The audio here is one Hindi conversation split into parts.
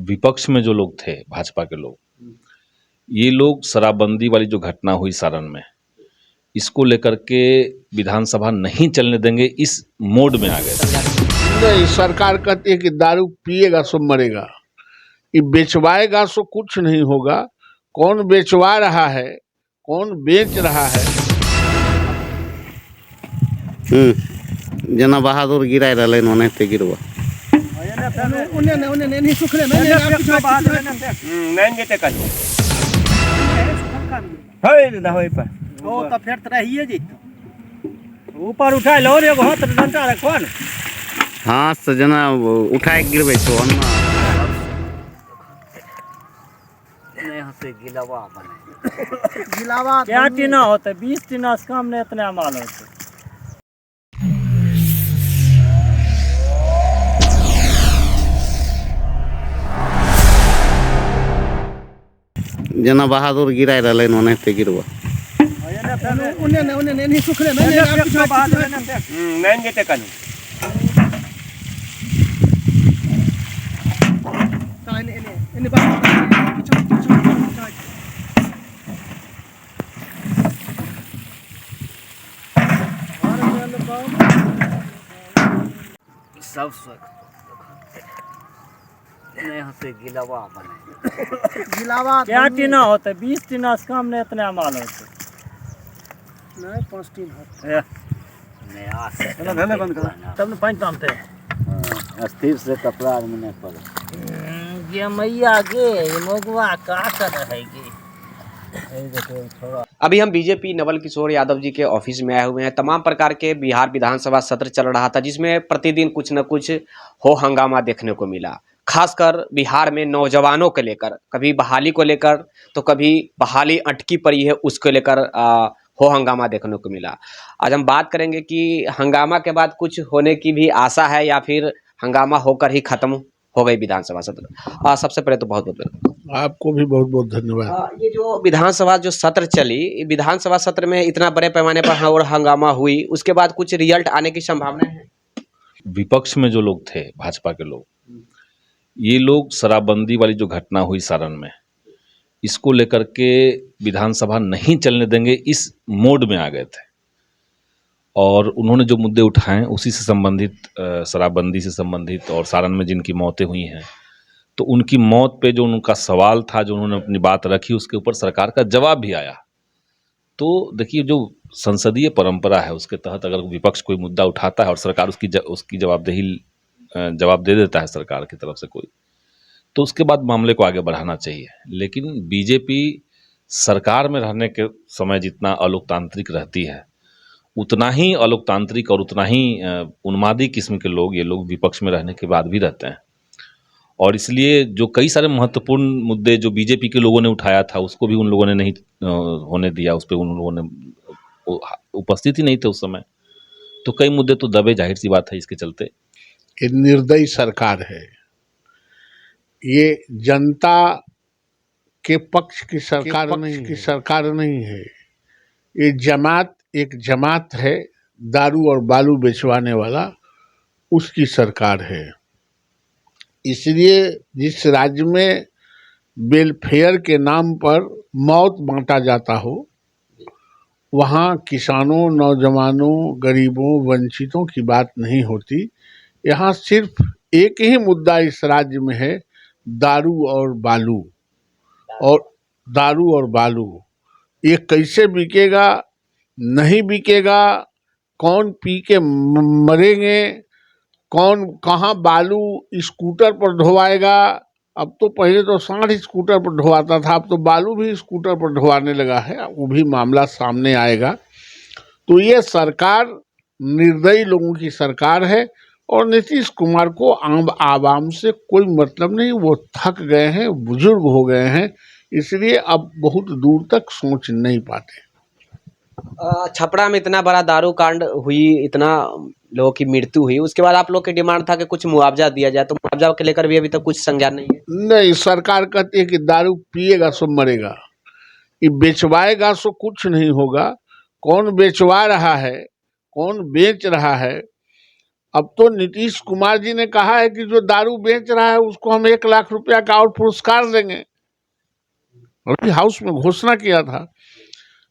विपक्ष में जो लोग थे भाजपा के लोग, ये लोग शराबबंदी वाली जो घटना हुई सारण में, इसको लेकर के विधानसभा नहीं चलने देंगे, इस मोड में आ गए थे। नहीं, सरकार कहती है कि दारू पिएगा सो मरेगा, ये बेचवाएगा सो कुछ नहीं होगा। कौन बेचवा रहा है, कौन बेच रहा है। जना बहादुर गिराय रहले ओने ते गिरवा ऊपर उठा लो रे बहुत डंडा रे कौन हाँ से जना उठाए गिरबे छो अन्ना नहीं हंसे गिलावा बने गिलावा क्या टीना होता 20 टीना से काम नहीं इतने माल होते। जना बहादुर गिराय रहले ओने ते गिरवा सब नहीं हंसे गिलावा बने गिलावा क्या टीना होता 20 टीना से काम नहीं इतने माल होते नहीं 5 टीन होते नहीं आसे बंद कर तब पानी टांगते अस्थिर से कपड़ा में नहीं पड़े ये मैया गे ये मोगवा का कर रहेगी। अभी हम बीजेपी नवल किशोर यादव जी के ऑफिस में आए हुए हैं। तमाम प्रकार के बिहार विधानसभा सत्र चल रहा था, जिसमें प्रतिदिन कुछ न कुछ हो हंगामा देखने को मिला। खासकर बिहार में नौजवानों को लेकर, कभी बहाली को लेकर तो कभी बहाली अटकी पड़ी है उसको लेकर हो हंगामा देखने को मिला। आज हम बात करेंगे कि हंगामा के बाद कुछ होने की भी आशा है या फिर हंगामा होकर ही खत्म हो गई विधानसभा सत्र। सबसे पहले तो बहुत बहुत आपको भी बहुत बहुत धन्यवाद। ये जो विधानसभा जो सत्र चली, विधानसभा सत्र में इतना बड़े पैमाने पर और हंगामा हुई, उसके बाद कुछ रिजल्ट आने की संभावना है? विपक्ष में जो लोग थे भाजपा के लोग, ये लोग शराबबंदी वाली जो घटना हुई सारण में, इसको लेकर के विधानसभा नहीं चलने देंगे, इस मोड में आ गए थे। और उन्होंने जो मुद्दे उठाए उसी से संबंधित, शराबबंदी से संबंधित और सारण में जिनकी मौतें हुई हैं, तो उनकी मौत पे जो उनका सवाल था, जो उन्होंने अपनी बात रखी, उसके ऊपर सरकार का जवाब भी आया। तो देखिए, जो संसदीय परंपरा है उसके तहत अगर विपक्ष कोई मुद्दा उठाता है और सरकार उसकी जवाब दे देता है सरकार की तरफ से कोई, तो उसके बाद मामले को आगे बढ़ाना चाहिए। लेकिन बीजेपी सरकार में रहने के समय जितना अलोकतांत्रिक रहती है, उतना ही अलोकतांत्रिक और उतना ही उन्मादी किस्म के लोग ये लोग विपक्ष में रहने के बाद भी रहते हैं। और इसलिए जो कई सारे महत्वपूर्ण मुद्दे जो बीजेपी के लोगों ने उठाया था, उसको भी उन लोगों ने नहीं होने दिया, उस पर उन लोगों ने उपस्थित ही नहीं थे उस समय। तो कई मुद्दे तो दबे, जाहिर सी बात है इसके चलते। ये निर्दयी सरकार है, ये जनता के पक्ष की सरकार नहीं है। ये एक जमात है, दारू और बालू बेचवाने वाला, उसकी सरकार है। इसलिए जिस राज्य में वेलफेयर के नाम पर मौत बांटा जाता हो, वहाँ किसानों, नौजवानों, गरीबों, वंचितों की बात नहीं होती। यहाँ सिर्फ एक ही मुद्दा इस राज्य में है, दारू और बालू। ये कैसे बिकेगा, नहीं बिकेगा, कौन पी के मरेंगे, कौन कहाँ बालू स्कूटर पर ढोवाएगा। अब तो पहले तो सांड स्कूटर पर ढोवाता था, अब तो बालू भी स्कूटर पर ढोवाने लगा है, वो भी मामला सामने आएगा। तो ये सरकार निर्दयी लोगों की सरकार है और नीतीश कुमार को आवाम से कोई मतलब नहीं। वो थक गए हैं, बुजुर्ग हो गए हैं, इसलिए अब बहुत दूर तक सोच नहीं पाते। छपरा में इतना बड़ा दारू कांड हुई, इतना लोगों की मृत्यु हुई, उसके बाद आप लोग की डिमांड था कि कुछ मुआवजा दिया जाए, तो मुआवजा के लेकर भी अभी तक कुछ संज्ञान नहीं है? नहीं, सरकार कहती है कि दारू पिएगा सो मरेगा, ये बेचवाएगा सो कुछ नहीं होगा। कौन बेचवा रहा है, कौन बेच रहा है, अब तो नीतीश कुमार जी ने कहा है कि जो दारू बेच रहा है उसको हम 1 लाख रुपया का और पुरस्कार देंगे। अभी हाउस में घोषणा किया था,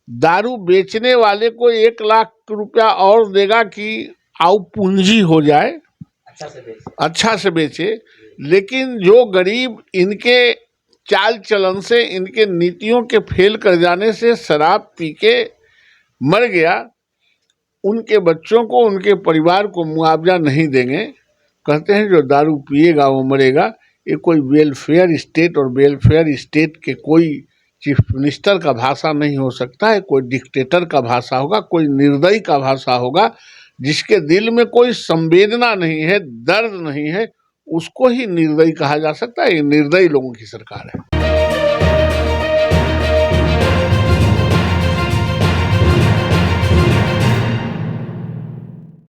दारू बेचने वाले को 1 लाख रुपया और देगा कि आओ पूंजी हो जाए, अच्छा से बेचे। लेकिन जो गरीब इनके चाल चलन से, इनके नीतियों के फेल कर जाने से शराब पी के मर गया, उनके बच्चों को, उनके परिवार को मुआवजा नहीं देंगे। कहते हैं जो दारू पिएगा वो मरेगा। ये कोई वेलफेयर स्टेट और वेलफेयर स्टेट के कोई चीफ मिनिस्टर का भाषा नहीं हो सकता है, कोई डिक्टेटर का भाषा होगा, कोई निर्दयी का भाषा होगा। जिसके दिल में कोई संवेदना नहीं है, दर्द नहीं है, उसको ही निर्दयी कहा जा सकता है। ये निर्दयी लोगों की सरकार है।